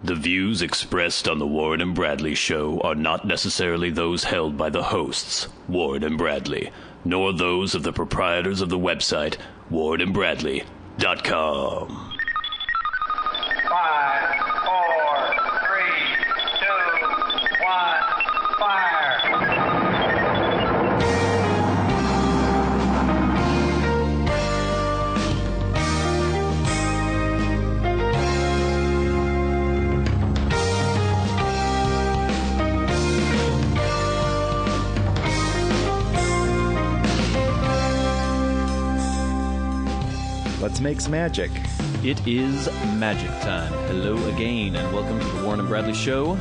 The views expressed on the Warren and Bradley Show are not necessarily those held by the hosts, Warren and Bradley, nor those of the proprietors of the website, warrenandbradley.com. 5, 4, 3, 2, 1, fire! Let's make some magic. It is magic time. Hello again, and welcome to the Warren and Bradley Show.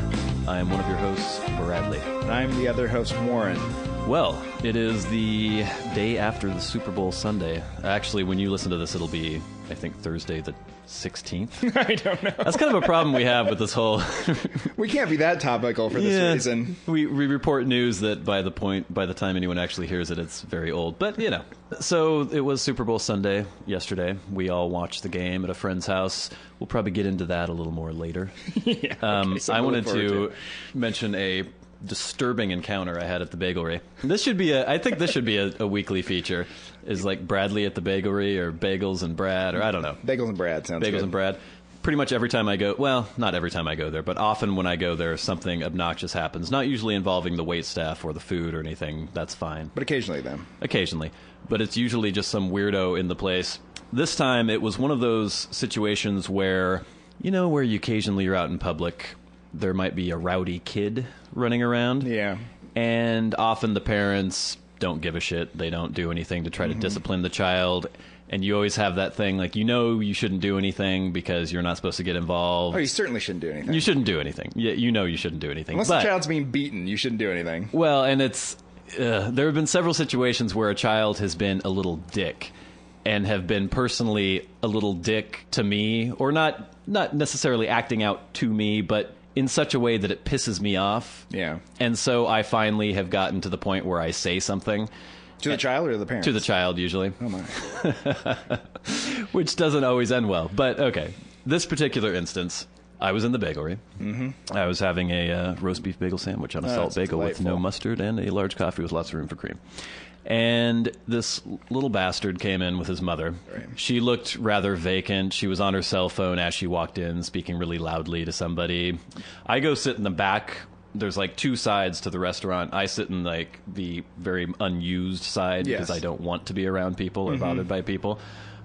I am one of your hosts, Bradley. I'm the other host, Warren. Well, it is the day after the Super Bowl Sunday. Actually, when you listen to this, it'll be, I think, Thursday the 16th. I don't know. That's kind of a problem we have with this whole... We can't be that topical for this reason. We report news that by the time anyone actually hears it, it's very old. But, you know. So it was Super Bowl Sunday yesterday. We all watched the game at a friend's house. We'll probably get into that a little more later. Yeah, okay, so I we'll wanted look forward to mention a disturbing encounter I had at the Bagelry. I think this should be a weekly feature. Is like Bradley at the Bagelry or Bagels and Brad, or I don't know. Bagels and Brad sounds good. Bagels and Brad. Pretty much every time I go, well, not every time I go there, but often when I go there, something obnoxious happens. Not usually involving the waitstaff or the food or anything. That's fine. But occasionally, then. Occasionally. But it's usually just some weirdo in the place. This time, it was one of those situations where, you know, where you occasionally are out in public, there might be a rowdy kid running around. Yeah. And often the parents don't give a shit. They don't do anything to try to discipline the child. And you always have that thing, like, you know you shouldn't do anything because you're not supposed to get involved. Oh, you certainly shouldn't do anything. You shouldn't do anything. Yeah, you know you shouldn't do anything. Unless but, the child's being beaten, you shouldn't do anything. well, and it's... there have been several situations where a child has been a little dick and have been personally a little dick to me, or not necessarily acting out to me, but in such a way that it pisses me off. Yeah. And so I finally have gotten to the point where I say something. To the child or to the parents? To the child, usually. Oh, my. Which doesn't always end well. But, okay. This particular instance, I was in the bagelry. Mm-hmm. I was having a roast beef bagel sandwich on a salt bagel with no mustard and a large coffee with lots of room for cream. And this little bastard came in with his mother. Right. She looked rather vacant. She was on her cell phone as she walked in, speaking really loudly to somebody. I go sit in the back. There's like two sides to the restaurant. I sit in like the very unused side because I don't want to be around people or bothered by people.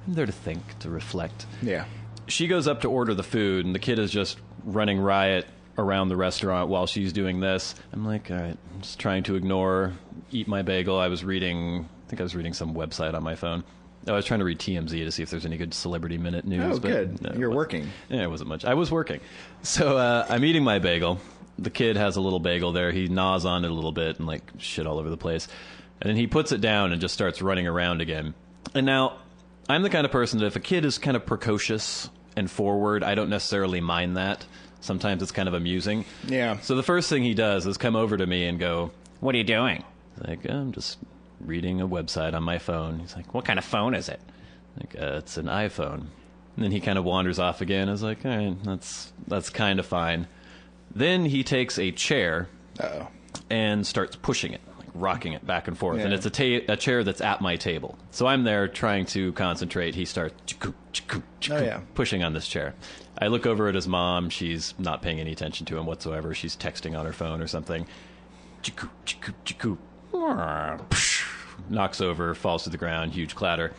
I'm there to think, to reflect. Yeah. She goes up to order the food, and the kid is just running riot around the restaurant while she's doing this. I'm like, all right, I'm just trying to ignore, eat my bagel. I think I was reading some website on my phone. I was trying to read TMZ to see if there's any good celebrity minute news. Oh, good. No, You're working. Yeah, it wasn't much. I was working. So I'm eating my bagel. The kid has a little bagel there. He gnaws on it a little bit and like shit all over the place. And then he puts it down and just starts running around again. And now, I'm the kind of person that if a kid is kind of precocious and forward, I don't necessarily mind that. Sometimes it's kind of amusing. Yeah. So the first thing he does is come over to me and go, "What are you doing?" Like, I'm just reading a website on my phone. He's like, "What kind of phone is it?" Like, it's an iPhone. And then he kind of wanders off again. I was like, all right, that's kind of fine. Then he takes a chair and starts pushing it, like rocking it back and forth. Yeah. And it's a chair that's at my table. So I'm there trying to concentrate. He starts pushing on this chair. I look over at his mom. She's not paying any attention to him whatsoever. She's texting on her phone or something. Knocks over, falls to the ground, huge clatter.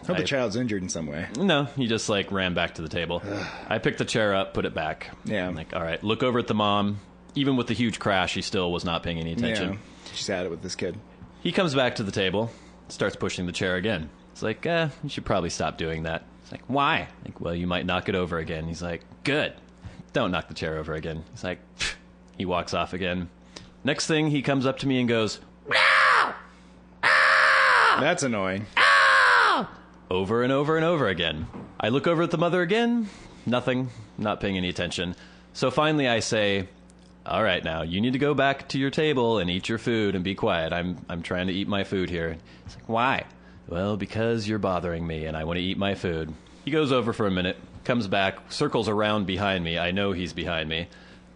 Hope the child's injured in some way. No, he just like ran back to the table. I picked the chair up, put it back. Yeah. I'm like, all right, look over at the mom. Even with the huge crash, he still was not paying any attention. Yeah. She's at it with this kid. He comes back to the table, starts pushing the chair again. It's like, you should probably stop doing that. It's like, why? Like, well, you might knock it over again. He's like, good. Don't knock the chair over again. He's like, pfft. He walks off again. Next thing, he comes up to me and goes, "Meow! Ah! That's annoying. Over and over and over again. I look over at the mother again. Nothing. Not paying any attention. So finally I say, all right, now, you need to go back to your table and eat your food and be quiet. I'm trying to eat my food here. It's like, why? Well, because you're bothering me and I want to eat my food. He goes over for a minute, comes back, circles around behind me. I know he's behind me,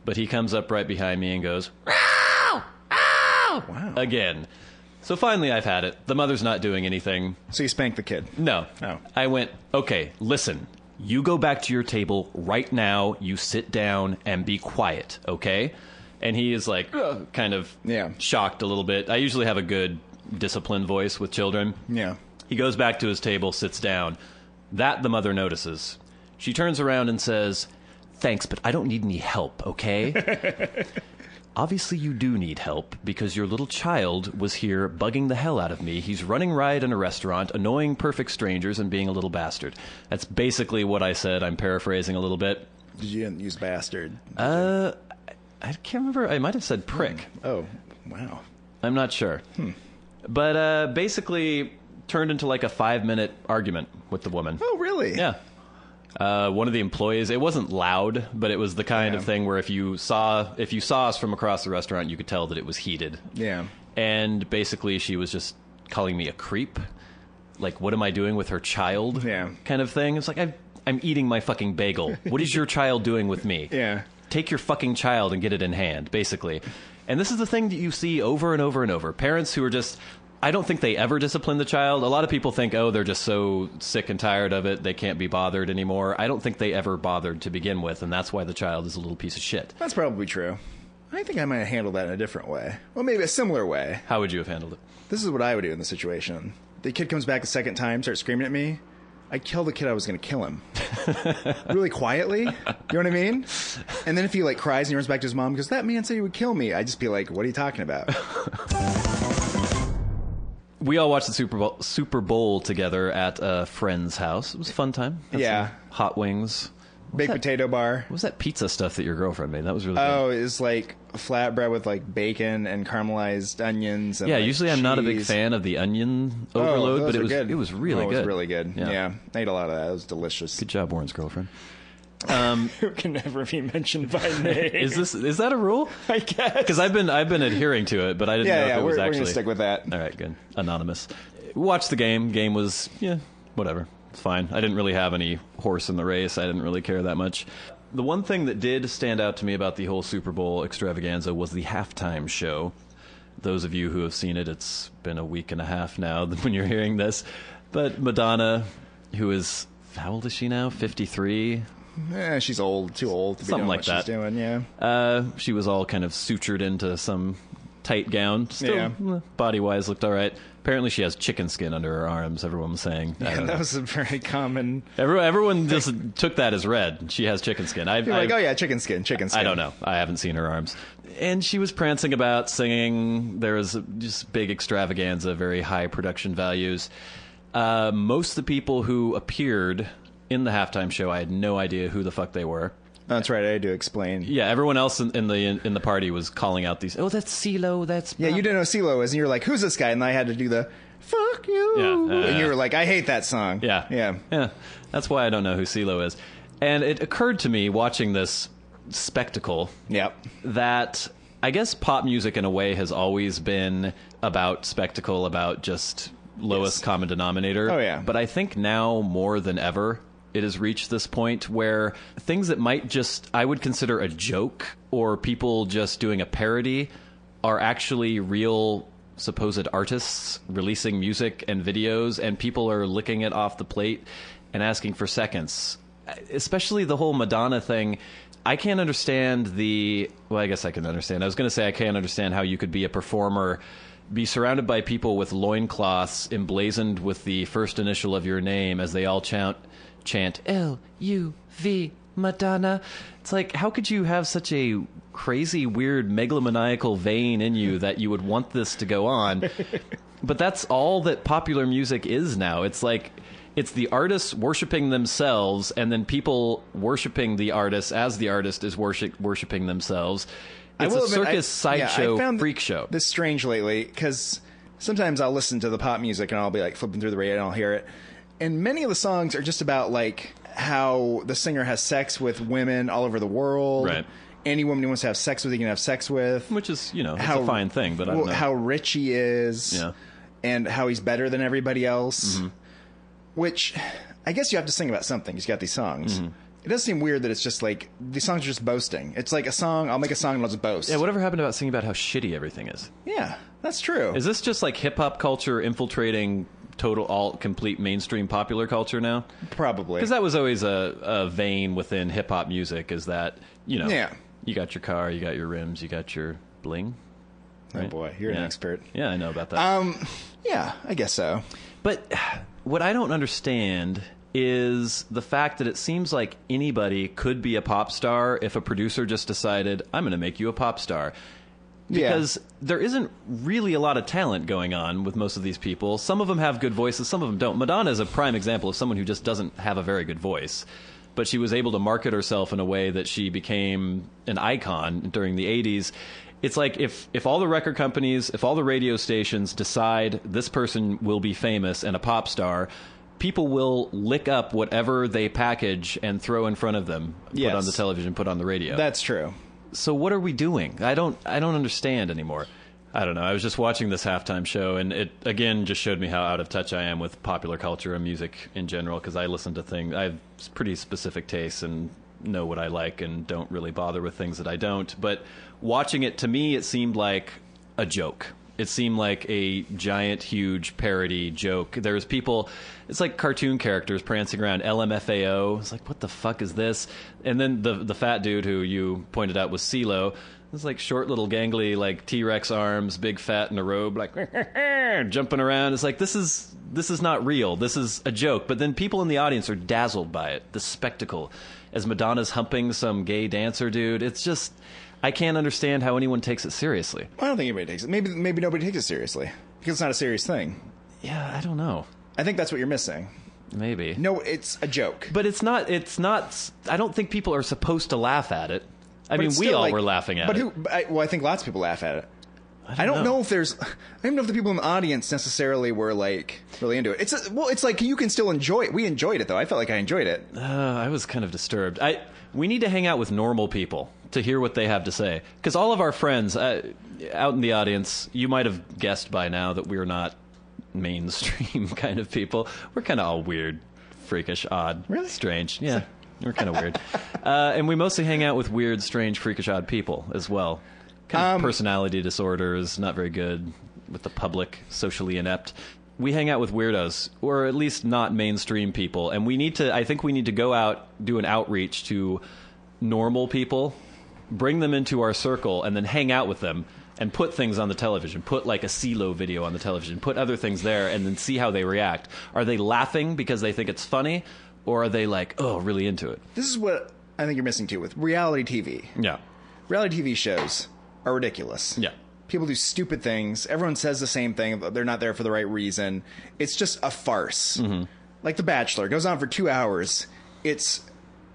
but he comes up right behind me and goes, "Ow! Ow!" Wow. Again. So finally I've had it. The mother's not doing anything. So you spanked the kid. No. Oh. I went, okay, listen. You go back to your table right now. You sit down and be quiet, okay? And he is like, kind of shocked a little bit. I usually have a good disciplined voice with children. Yeah. He goes back to his table, sits down. That the mother notices. She turns around and says, "Thanks, but I don't need any help, okay?" Obviously you do need help, because your little child was here bugging the hell out of me. He's running riot in a restaurant, annoying perfect strangers, and being a little bastard. That's basically what I said. I'm paraphrasing a little bit. Did you use bastard? I can't remember. I might have said prick. Oh, wow. I'm not sure. But basically turned into like a 5-minute argument with the woman. Oh, really? Yeah. One of the employees, it wasn't loud, but it was the kind of thing where if you saw us from across the restaurant, you could tell that it was heated. Yeah. And basically she was just calling me a creep. Like, what am I doing with her child? Yeah. Kind of thing. It's like, I'm eating my fucking bagel. What is your child doing with me? Yeah. Take your fucking child and get it in hand, basically. And this is the thing that you see over and over and over. Parents who are just... I don't think they ever discipline the child. A lot of people think, oh, they're just so sick and tired of it, they can't be bothered anymore. I don't think they ever bothered to begin with, and that's why the child is a little piece of shit. That's probably true. I think I might have handled that in a different way. Well, maybe a similar way. How would you have handled it? This is what I would do in the situation. The kid comes back a second time, starts screaming at me. I'd kill the kid I was going to kill him. Really quietly. You know what I mean? And then if he, like, cries and he runs back to his mom and goes, "That man said he would kill me," I'd just be like, "What are you talking about?" We all watched the Super Bowl together at a friend's house. It was a fun time. Had Yeah. some hot wings. Baked potato bar. What was that pizza stuff that your girlfriend made? That was really good. Oh, it's like flatbread with like bacon and caramelized onions. And Yeah, like usually I'm not a big cheese. fan of the onion overload, but those it are was good. it was really good. It was really good. Yeah. Yeah. I ate a lot of that. It was delicious. Good job, Warren's girlfriend. Who can never be mentioned by name. Is that a rule? I guess. Because I've been adhering to it, but I didn't know if it was we're actually. gonna stick with that. All right, good. Anonymous. Watched the game. Game was whatever. It's fine. I didn't really have any horse in the race. I didn't really care that much. The one thing that did stand out to me about the whole Super Bowl extravaganza was the halftime show. Those of you who have seen it, it's been a week and a half now when you're hearing this. But Madonna, who is, how old is she now? 53? She's old, too old to be Something doing like what that. she's doing. Yeah. She was all kind of sutured into some tight gown. Still, body-wise, looked all right. Apparently she has chicken skin under her arms, everyone was saying. I don't know. That was a very common. Everyone just took that as read. She has chicken skin. You're like, oh yeah, chicken skin. I don't know. I haven't seen her arms. And she was prancing about, singing. There was just big extravaganza, very high production values. Most of the people who appeared in the halftime show, I had no idea who the fuck they were. That's right. I had to explain. Yeah, everyone else in the party was calling out these. Oh, that's CeeLo. That's Yeah, you didn't know CeeLo was, and you were like, "Who's this guy?" And I had to do the "fuck you," and you were like, "I hate that song." Yeah. That's why I don't know who CeeLo is. And it occurred to me watching this spectacle. Yep. That I guess pop music in a way has always been about spectacle, about just lowest common denominator. Oh yeah. But I think now more than ever, it has reached this point where things that might just, I would consider a joke or people just doing a parody are actually real supposed artists releasing music and videos, and people are licking it off the plate and asking for seconds. Especially the whole Madonna thing. I can't understand well, I guess I can understand. I was going to say I can't understand how you could be a performer, be surrounded by people with loincloths emblazoned with the first initial of your name as they all chant L-U-V, Madonna. It's like, how could you have such a crazy, weird, megalomaniacal vein in you that you would want this to go on? But that's all that popular music is now. It's like, it's the artists worshiping themselves, and then people worshiping the artist as the artist is worshiping themselves. It's a circus sideshow freak show. This strange lately, because sometimes I'll listen to the pop music and I'll be like flipping through the radio and I'll hear it. And many of the songs are just about like how the singer has sex with women all over the world. Right. Any woman he wants to have sex with, he can have sex with. Which is, it's a fine thing, but I don't know. How rich he is. Yeah. And how he's better than everybody else. Mm-hmm. Which, I guess you have to sing about something. He's got these songs. Mm-hmm. It does seem weird that it's just like these songs are just boasting. It's like a song. I'll make a song and I'll just boast. Yeah, whatever happened about singing about how shitty everything is? Yeah, that's true. Is this just like hip hop culture infiltrating total, all complete mainstream popular culture now? Probably. Because that was always a vein within hip hop music. Is that Yeah. you got your car, you got your rims, you got your bling. Right? Oh boy, you're an expert. Yeah, I know about that. Yeah, I guess so. But what I don't understand is the fact that it seems like anybody could be a pop star if a producer just decided, I'm going to make you a pop star. Because there isn't really a lot of talent going on with most of these people. Some of them have good voices, some of them don't. Madonna is a prime example of someone who just doesn't have a very good voice. But she was able to market herself in a way that she became an icon during the 80s. It's like if all the record companies, if all the radio stations decide this person will be famous and a pop star, people will lick up whatever they package and throw in front of them, put on the television, put on the radio. That's true. So what are we doing? I don't understand anymore. I don't know. I was just watching this halftime show, and it, again, just showed me how out of touch I am with popular culture and music in general, because I listen to things. I have pretty specific tastes and know what I like and don't really bother with things that I don't. But watching it, to me, it seemed like a joke. It seemed like a giant, huge parody joke. There's people, it's like cartoon characters prancing around. LMFAO. It's like, what the fuck is this? And then the fat dude who you pointed out was CeeLo. It's like short, little, gangly, like T-Rex arms, big fat in a robe, like jumping around. It's like, this is not real. This is a joke. But then people in the audience are dazzled by it. The spectacle, as Madonna's humping some gay dancer dude. It's just, I can't understand how anyone takes it seriously. I don't think anybody takes it. Maybe nobody takes it seriously because it's not a serious thing. Yeah, I don't know. I think that's what you're missing. Maybe. No, it's a joke. But it's not. I don't think people are supposed to laugh at it. I mean, we still, all like, were laughing at it. I think lots of people laugh at it. I don't know if there's. I don't know if the people in the audience necessarily were like really into it. It's like you can still enjoy it. We enjoyed it though. I felt like I enjoyed it. I was kind of disturbed. We need to hang out with normal people to hear what they have to say, because all of our friends out in the audience, you might have guessed by now that we're not mainstream kind of people. We're kind of all weird, freakish, odd, really strange. Yeah. We're kind of weird. And we mostly hang out with weird, strange, freakish, odd people as well. Kind of personality disorders, not very good with the public, socially inept. We hang out with weirdos, or at least not mainstream people. And I think we need to go out, do an outreach to normal people, bring them into our circle, and then hang out with them and put things on the television. Put like a CeeLo video on the television. Put other things there and then see how they react. Are they laughing because they think it's funny? Or are they like, oh, really into it? This is what I think you're missing too with reality TV. Yeah. Reality TV shows are ridiculous. Yeah. People do stupid things. Everyone says the same thing. They're not there for the right reason. It's just a farce. Mm-hmm. Like The Bachelor. It goes on for 2 hours. It's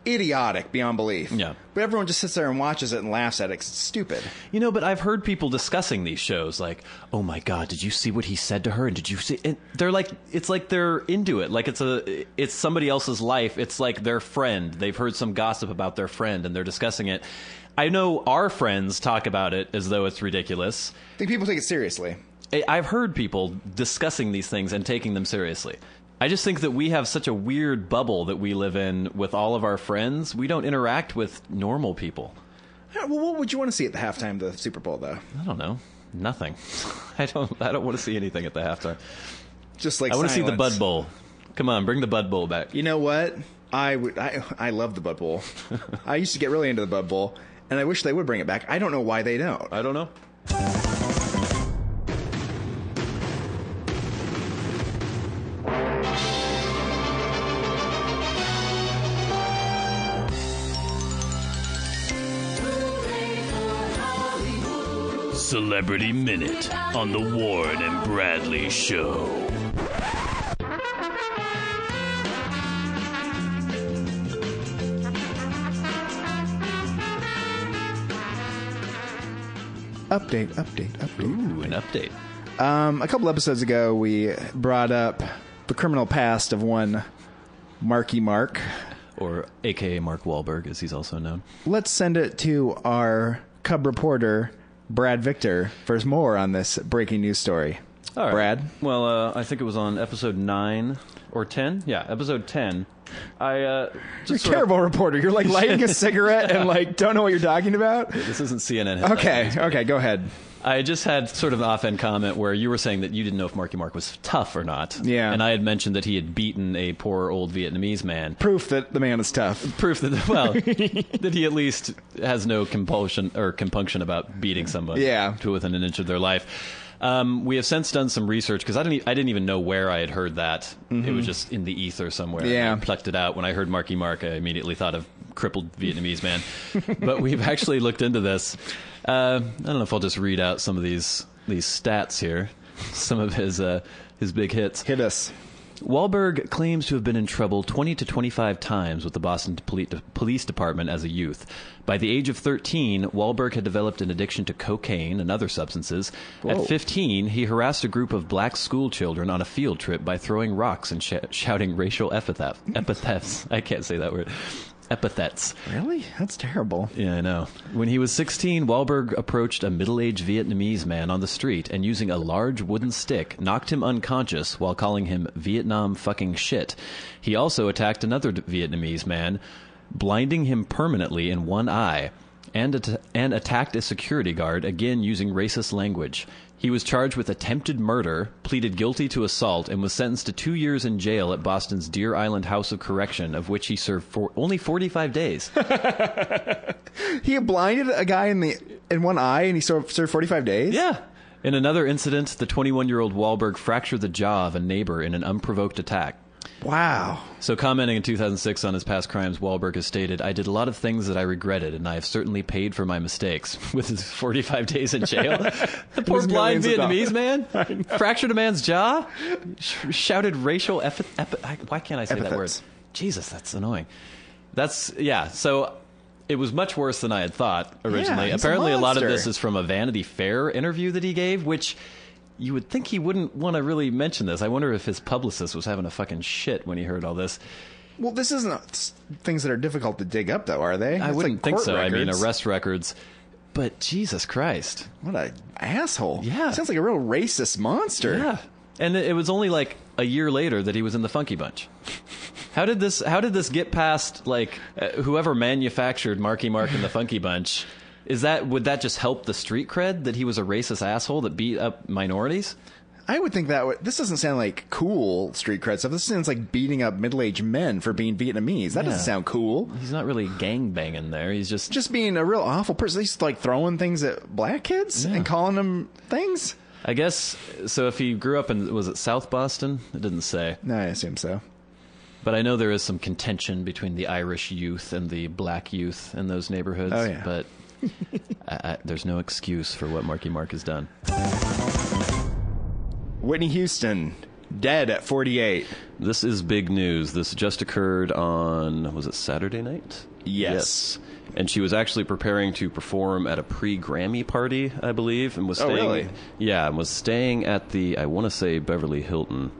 idiotic beyond belief. Yeah. But everyone just sits there and watches it and laughs at it 'cause it's stupid. But I've heard people discussing these shows like, oh my God, did you see what he said to her? And did you see? And they're like, it's like they're into it. Like it's somebody else's life. It's like their friend. They've heard some gossip about their friend and they're discussing it. I know our friends talk about it as though it's ridiculous. I think people take it seriously. I've heard people discussing these things and taking them seriously. I just think that we have such a weird bubble that we live in with all of our friends. We don't interact with normal people. Well, what would you want to see at the halftime of the Super Bowl, though? I don't know. Nothing. I don't want to see anything at the halftime. Just like I want to see the silence. Bud Bowl. Come on, bring the Bud Bowl back. You know what? I love the Bud Bowl. I used to get really into the Bud Bowl, and I wish they would bring it back. I don't know why they don't. I don't know. Celebrity Minute on the Warren and Bradley Show. Update. Ooh, an update. A couple episodes ago, we brought up the criminal past of one Marky Mark. Or a.k.a. Mark Wahlberg, as he's also known. Let's send it to our Cub reporter, Brad Victor, for more on this breaking news story. All right. Brad? Well, I think it was on episode 9 or 10. Yeah, episode 10. You're a terrible reporter. You're like lighting a cigarette and like don't know what you're talking about. This isn't CNN. Headlines. Okay, go ahead. I just had sort of an offhand comment where you were saying that you didn't know if Marky Mark was tough or not. Yeah. And I had mentioned that he had beaten a poor old Vietnamese man. Proof that the man is tough. Proof that, well, that he at least has no compulsion or compunction about beating somebody to within an inch of their life. We have since done some research because I didn't even know where I had heard that. It was just in the ether somewhere. Yeah. I plucked it out. When I heard Marky Mark, I immediately thought of crippled Vietnamese man. But we've actually looked into this. I don't know if I'll just read out some of these stats here. Some of his big hits. Hit us. Wahlberg claims to have been in trouble 20 to 25 times with the Boston Police Department as a youth. By the age of 13, Wahlberg had developed an addiction to cocaine and other substances. Whoa. At 15, he harassed a group of black school children on a field trip by throwing rocks and shouting racial epithets. I can't say that word. Epithets. Really? That's terrible. Yeah, I know. When he was 16, Wahlberg approached a middle-aged Vietnamese man on the street and using a large wooden stick, knocked him unconscious while calling him Vietnam fucking shit. He also attacked another Vietnamese man, blinding him permanently in one eye, and attacked a security guard, again using racist language. He was charged with attempted murder, pleaded guilty to assault, and was sentenced to 2 years in jail at Boston's Deer Island House of Correction, of which he served for only 45 days. He blinded a guy in one eye, and he served 45 days? Yeah. In another incident, the 21-year-old Wahlberg fractured the jaw of a neighbor in an unprovoked attack. Wow. So commenting in 2006 on his past crimes, Wahlberg has stated, "I did a lot of things that I regretted, and I have certainly paid for my mistakes." With his 45 days in jail? The poor blind Vietnamese man fractured a man's jaw, shouted racial why can't I say that word? Jesus, that's annoying. So it was much worse than I had thought originally. Yeah, he's Apparently a lot of monster. this is from a Vanity Fair interview that he gave, which... You would think he wouldn't want to really mention this. I wonder if his publicist was having a fucking shit when he heard all this. Well, this isn't things that are difficult to dig up, though, are they? I It's wouldn't like think court so. records. I mean, arrest records. But Jesus Christ. What an asshole. Yeah. Sounds like a real racist monster. Yeah. And it was only like a year later that he was in the Funky Bunch. How did this get past, like, whoever manufactured Marky Mark and the Funky Bunch? Would that just help the street cred that he was a racist asshole that beat up minorities? I would think this doesn't sound like cool street cred stuff. This sounds like beating up middle-aged men for being Vietnamese. That doesn't sound cool. He's not really gangbanging there. He's just being a real awful person. He's like throwing things at black kids and calling them things. I guess, so if he grew up in, was it South Boston? It didn't say. No, I assume so. But I know there is some contention between the Irish youth and the black youth in those neighborhoods. Oh, yeah. But there's no excuse for what Marky Mark has done. Whitney Houston, dead at 48. This is big news. This just occurred on, was it Saturday night? Yes. And she was actually preparing to perform at a pre-Grammy party, I believe, and was staying. Oh, really? Yeah, and was staying at the, I want to say, Beverly Hilton.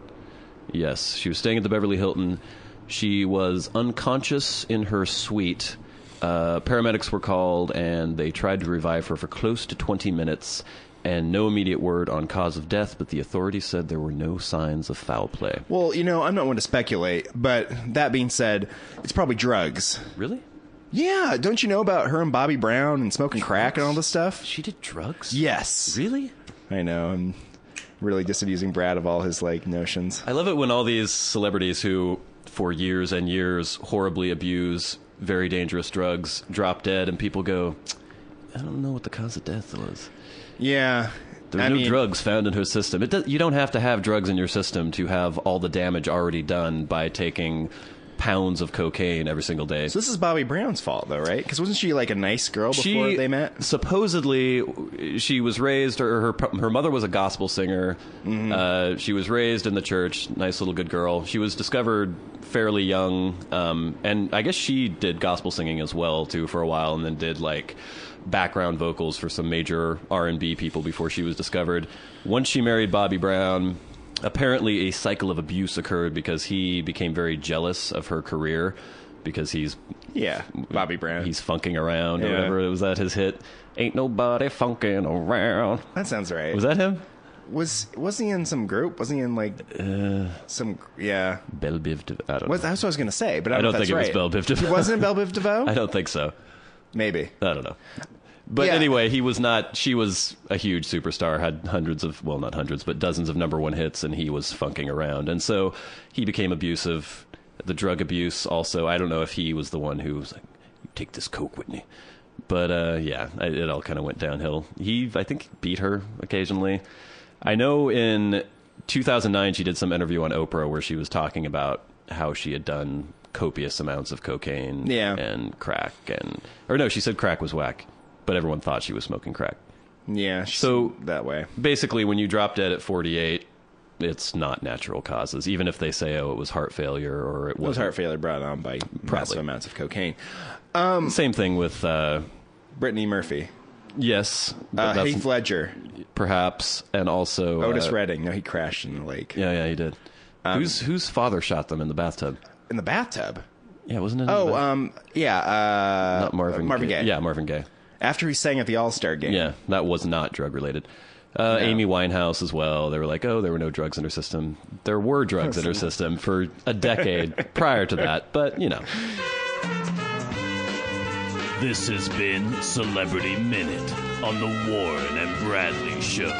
Yes, she was staying at the Beverly Hilton. She was unconscious in her suite. Paramedics were called, and they tried to revive her for close to 20 minutes, and no immediate word on cause of death, but the authorities said there were no signs of foul play. Well, I'm not one to speculate, but that being said, it's probably drugs. Really? Yeah, don't you know about her and Bobby Brown and smoking crack and all this stuff? She did drugs? Yes. Really? I know. I'm really disabusing Brad of all his notions. I love it when all these celebrities who, for years and years, horribly abuse very dangerous drugs drop dead, and people go, I don't know what the cause of death was. Yeah. There were no drugs found in her system. You don't have to have drugs in your system to have all the damage already done by taking pounds of cocaine every single day. So this is Bobby Brown's fault, though, right? Because wasn't she like a nice girl before they met? Supposedly, she was raised, or her mother was a gospel singer. Mm-hmm. She was raised in the church. Nice little good girl. She was discovered fairly young, and I guess she did gospel singing as well too for a while, and then did like background vocals for some major R&B people before she was discovered. Once she married Bobby Brown, apparently a cycle of abuse occurred because he became very jealous of her career because he's Bobby Brown. He's funking around or whatever. Was that his hit? Ain't nobody funking around. That sounds right. Was that him? wasn't he in some group? Wasn't he in like some? Yeah. Belle Biv DeVoe. I don't know. That's what I was going to say, but I don't know if think it that's was Belle Biv DeVoe. He wasn't in Belle Biv DeVoe? I don't think so. Maybe. I don't know. But Yeah. anyway, he was not. She was a huge superstar, had hundreds of, well, not hundreds, but dozens of #1 hits, and he was funking around. And so he became abusive. The drug abuse also, I don't know if he was the one who was like, take this Coke, Whitney. But yeah, it all kind of went downhill. He, I think, beat her occasionally. I know in 2009 she did some interview on Oprah where she was talking about how she had done copious amounts of cocaine and crack. Or no, she said crack was whack, but everyone thought she was smoking crack. Yeah, So that way. Basically, when you drop dead at 48, it's not natural causes, even if they say, oh, it was heart failure or it It was wasn't. heart failure brought on by massive amounts of cocaine. Same thing with, Brittany Murphy. yes, but that's Heath Ledger. perhaps, and also... Otis Redding. No, he crashed in the lake. Yeah, he did. Whose father shot them in the bathtub? In the bathtub? Yeah, wasn't it? Yeah. Not Marvin Gaye. Yeah, Marvin Gaye. After he sang at the All-Star game. Yeah, that was not drug related. Amy Winehouse as well. They were like, oh, there were no drugs in her system. There were drugs in her system for a decade prior to that, but, you know. This has been Celebrity Minute on the Warren and Bradley Show.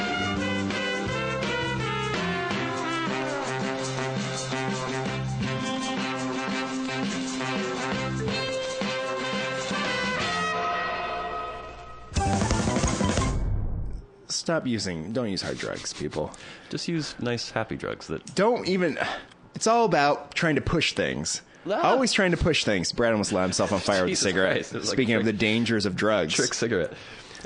Don't use hard drugs, people. Just use nice, happy drugs that... Don't even, it's all about trying to push things. Always trying to push things. Brad almost lit himself on fire with a Jesus cigarette. Christ, it was like Speaking of trick- the dangers of drugs. Trick cigarette.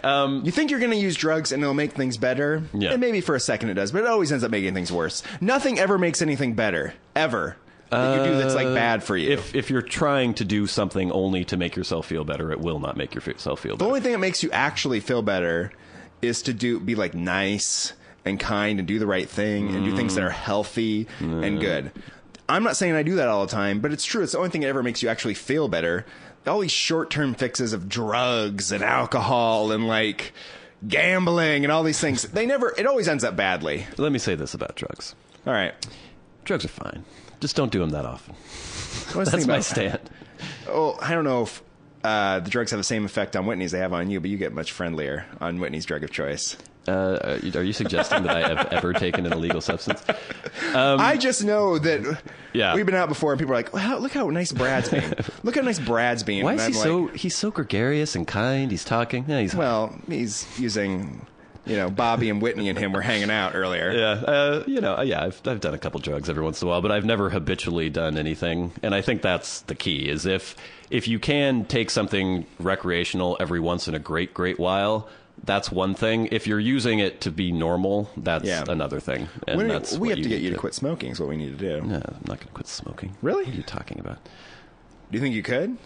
You think you're going to use drugs and it'll make things better? Yeah. And maybe for a second it does, but it always ends up making things worse. Nothing ever makes anything better. Ever. That you do that's like bad for you. If you're trying to do something only to make yourself feel better, it will not make yourself feel The better. only thing that makes you actually feel better is to be like nice and kind and do the right thing and do things that are healthy and good. I'm not saying I do that all the time, but it's true. It's the only thing that ever makes you actually feel better. All these short-term fixes of drugs and alcohol and like gambling and all these things, it always ends up badly. Let me say this about drugs. All right. Drugs are fine. Just don't do them that often. What's the That's thing my about- stand. Oh, I don't know if the drugs have the same effect on Whitney as they have on you, but you get much friendlier on Whitney's drug of choice. Are you suggesting that I have ever taken an illegal substance? I just know that Yeah. we've been out before and people are like, wow, look how nice Brad's being. Look how nice Brad's being. Why And is he I'm like, he's so gregarious and kind? He's talking. Yeah, he's well, he's using, Bobby and Whitney and him were hanging out earlier. yeah. I've done a couple drugs every once in a while, but I've never habitually done anything. And I think that's the key: is if you can take something recreational every once in a great while, that's one thing. If you're using it to be normal, that's another thing. And we that's have what to get you to quit smoking is what we need to do. No, I'm not going to quit smoking. Really? What are you talking about? Do you think you could?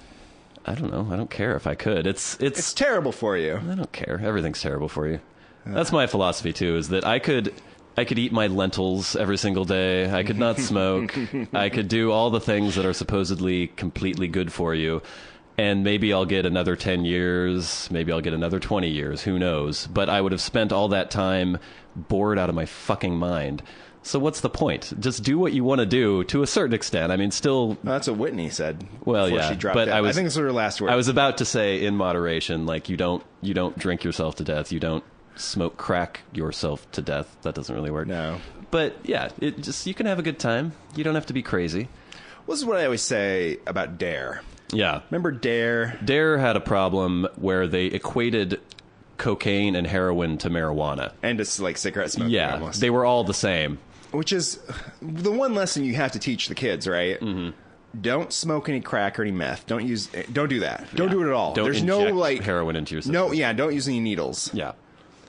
I don't know. I don't care if I could. It's terrible for you. I don't care. Everything's terrible for you. That's my philosophy too, is that I could eat my lentils every single day. I could not smoke. I could do all the things that are supposedly completely good for you. And maybe I'll get another 10 years. Maybe I'll get another 20 years. Who knows? But I would have spent all that time bored out of my fucking mind. So what's the point? Just do what you want to do to a certain extent. I mean, still... Well, that's what Whitney said. Well, before yeah, she dropped but out. I think this was her last word. I was about to say in moderation, like you don't drink yourself to death. You don't smoke crack yourself to death. That doesn't really work. No. But yeah, you can have a good time. You don't have to be crazy. Well, this is what I always say about Dare. Yeah. Remember Dare? Dare had a problem where they equated cocaine and heroin to marijuana. And it's like cigarette smoking Yeah, almost. they were all the same. Which is the one lesson you have to teach the kids, right? Mm-hmm. Don't smoke any crack or any meth. Don't do that. Don't do it at all. Don't There's inject no like heroin into your system. No, yeah, don't use any needles. Yeah.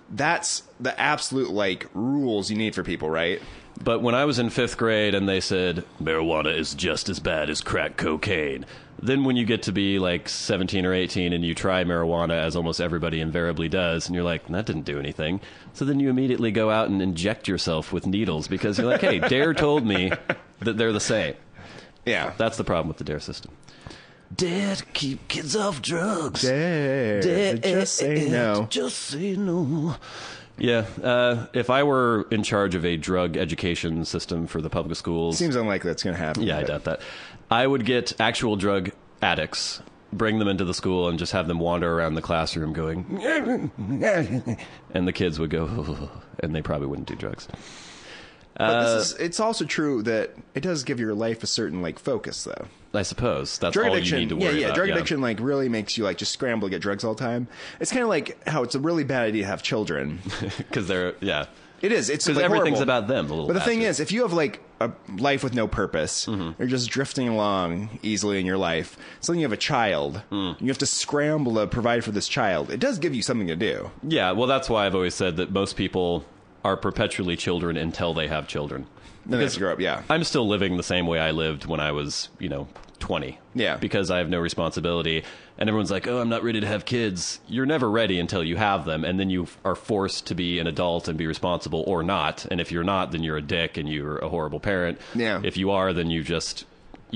That's the absolute like rules you need for people, right? But when I was in 5th grade and they said, Marijuana is just as bad as crack cocaine. then when you get to be like 17 or 18 and you try marijuana, as almost everybody invariably does, and you're like, that didn't do anything. So then you immediately go out and inject yourself with needles because you're like, hey, Dare told me that they're the same. Yeah. That's the problem with the Dare system. Dare to keep kids off drugs. Dare. Just say no. Just say no. Yeah. If I were in charge of a drug education system for the public schools... Seems unlikely that's going to happen. Yeah, I doubt that. I would get actual drug addicts, bring them into the school, and just have them wander around the classroom going... and the kids would go... and they probably wouldn't do drugs. But it's also true that it does give your life a certain, like, focus, though. I suppose that's Drug all addiction, you need to worry about. drug addiction, like, really makes you, like, just scramble to get drugs all the time. It's kind of like how it's a really bad idea to have children. Because they're, yeah. It is. It's because like everything's horrible. about them, the little But the thing bastards. is, if you have, like, a life with no purpose, you're just drifting along easily in your life, suddenly you have a child, you have to scramble to provide for this child, it does give you something to do. Yeah, well, that's why I've always said that most people are perpetually children until they have children. Then they have to grow up, yeah. I'm still living the same way I lived when I was, 20. Yeah. Because I have no responsibility. And everyone's like, oh, I'm not ready to have kids. You're never ready until you have them. And then you are forced to be an adult and be responsible or not. And if you're not, then you're a dick and you're a horrible parent. Yeah. If you are, then you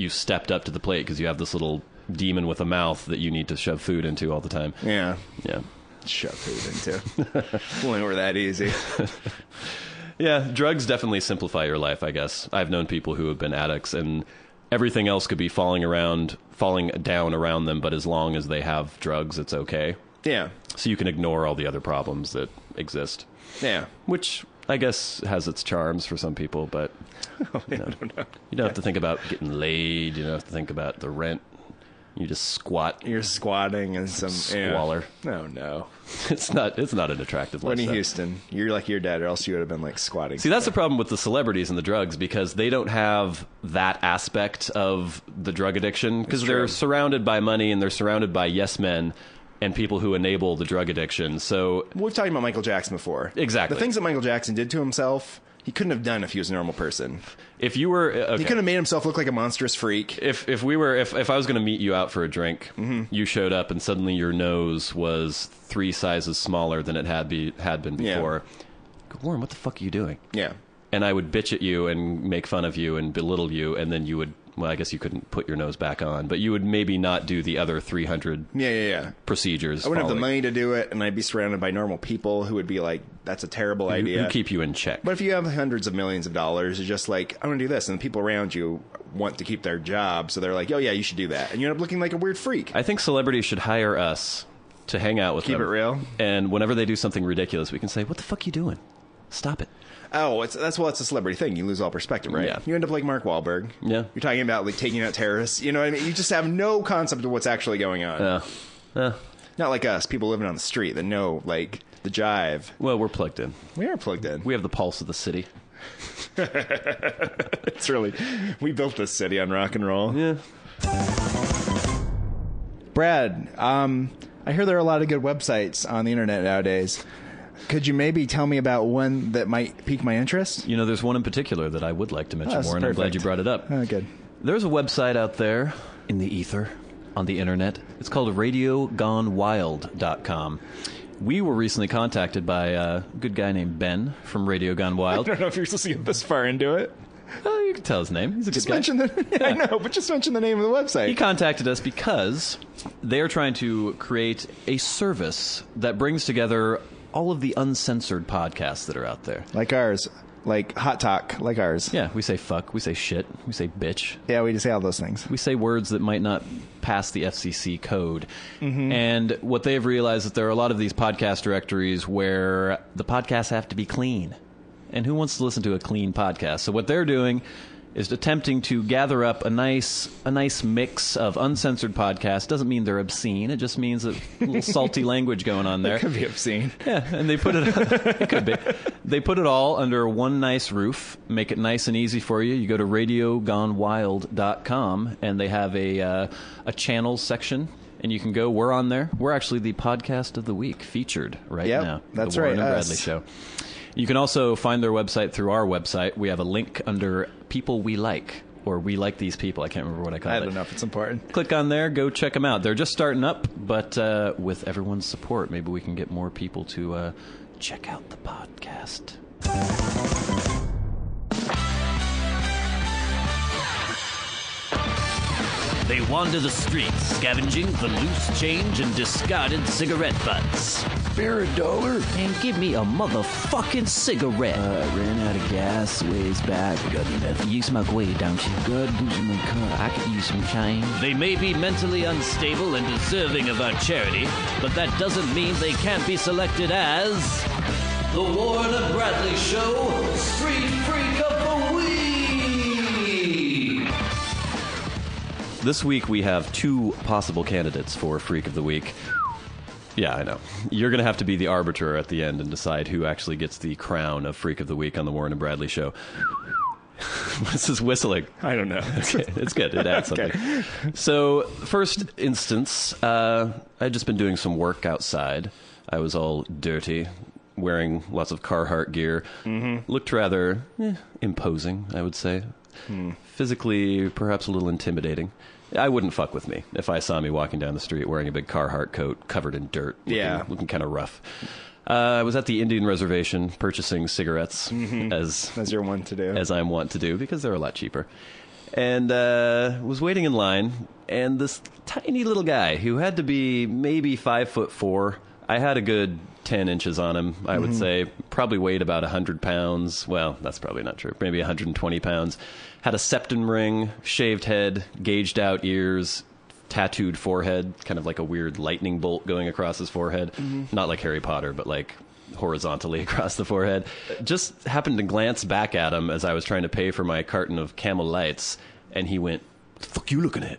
stepped up to the plate because you have this little demon with a mouth that you need to shove food into all the time. Yeah. Yeah. Shove food into. When we're that easy. Yeah, drugs definitely simplify your life, I guess. I've known people who have been addicts, and everything else could be falling down around them, but as long as they have drugs, it's okay. Yeah. So you can ignore all the other problems that exist. Yeah. Which, I guess, has its charms for some people, but I don't know. you don't have to think about getting laid, you don't have to think about the rent. You just squat. You're squatting and some squalor. Yeah. Oh, no. It's not an attractive Whitney lifestyle. Houston, you're like your dad, or else you would have been like squatting. See, that's the problem with the celebrities and the drugs, because they don't have that aspect of the drug addiction, because they're surrounded by money and they're surrounded by yes men and people who enable the drug addiction. So We've talked about Michael Jackson before. Exactly. The things that Michael Jackson did to himself, he couldn't have done if he was a normal person. if you were okay. He could have made himself look like a monstrous freak. If I was going to meet you out for a drink, you showed up and suddenly your nose was 3 sizes smaller than it had been before. Go, Warren, what the fuck are you doing? Yeah. And I would bitch at you and make fun of you and belittle you, and then you would, well, I guess you couldn't put your nose back on, but you would maybe not do the other 300 Yeah. procedures. I wouldn't have the following- money to do it, and I'd be surrounded by normal people who would be like, that's a terrible idea. who keep you in check. But if you have hundreds of millions of dollars, you're just like, I want to do this. And the people around you want to keep their job, so they're like, oh, yeah, you should do that. And you end up looking like a weird freak. I think celebrities should hire us to hang out with them. Keep it real. And whenever they do something ridiculous, we can say, what the fuck are you doing? Stop it. Oh, it's a celebrity thing. You lose all perspective, right? Yeah. You end up like Mark Wahlberg. Yeah. You're talking about like taking out terrorists. You know what I mean? You just have no concept of what's actually going on. Not like us, people living on the street that know like the jive. Well, we're plugged in. We are plugged in. We have the pulse of the city. It's really, we built this city on rock and roll. Yeah. Brad, I hear there are a lot of good websites on the internet nowadays. Could you maybe tell me about one that might pique my interest? You know, there's one in particular that I would like to mention, that's Warren. I'm glad perfect. you brought it up. Oh, good. There's a website out there in the ether, on the internet. It's called RadioGoneWild.com. We were recently contacted by a good guy named Ben from Radio Gone Wild. I don't know if you're supposed to get this far into it. Oh, you can tell his name. He's a Just good guy. mention the. I know, but just mention the name of the website. He contacted us because they are trying to create a service that brings together all of the uncensored podcasts that are out there. Like ours, like Hot Talk, like ours. Yeah, we say fuck, we say shit, we say bitch. Yeah, we just say all those things. We say words that might not pass the FCC code. And what they've realized is that there are a lot of these podcast directories where the podcasts have to be clean. And who wants to listen to a clean podcast? So what they're doing is attempting to gather up a nice mix of uncensored podcasts. Doesn't mean they're obscene. It just means a little salty language going on there. It could be obscene. Yeah, and they put it. It could be. They put it all under one nice roof. Make it nice and easy for you. You go to RadioGoneWild.com, and they have a channels section, and you can go. We're on there. We're actually the podcast of the week featured right Yep, now. that's the Warren right, and us. Bradley Show. You can also find their website through our website. We have a link under People We Like, or We Like These People. I can't remember what I call it. I don't know if it's important. Click on there, go check them out. They're just starting up, but with everyone's support, maybe we can get more people to check out the podcast. They wander the streets, scavenging for loose change and discarded cigarette butts. Spare $1. And give me a motherfucking cigarette. I ran out of gas ways back. Got any meth? You smoke weed, don't you? Got booze in my car. I could use some change. They may be mentally unstable and deserving of our charity, but that doesn't mean they can't be selected as the Warren and Bradley Show Street Freak of the Week. This week we have 2 possible candidates for Freak of the Week. Yeah, I know. You're going to have to be the arbiter at the end and decide who actually gets the crown of Freak of the Week on the Warren and Bradley Show. This is whistling. I don't know. Okay, it's good. It adds something. Okay. So, first instance, I'd just been doing some work outside. I was all dirty, wearing lots of Carhartt gear. Looked rather imposing, I would say. Physically, perhaps a little intimidating. I wouldn't fuck with me if I saw me walking down the street wearing a big Carhartt coat covered in dirt. Looking kind of rough. I was at the Indian Reservation purchasing cigarettes, as you're one to do. As I'm wont to do, because they're a lot cheaper. And was waiting in line, and this tiny little guy who had to be maybe 5'4". I had a good 10 inches on him, I would say. Probably weighed about 100 pounds. Well, that's probably not true. Maybe 120 pounds. Had a septum ring, shaved head, gauged out ears, tattooed forehead, kind of like a weird lightning bolt going across his forehead. Not like Harry Potter, but like horizontally across the forehead. Just happened to glance back at him as I was trying to pay for my carton of Camel Lights, and he went, "What the fuck you looking at?"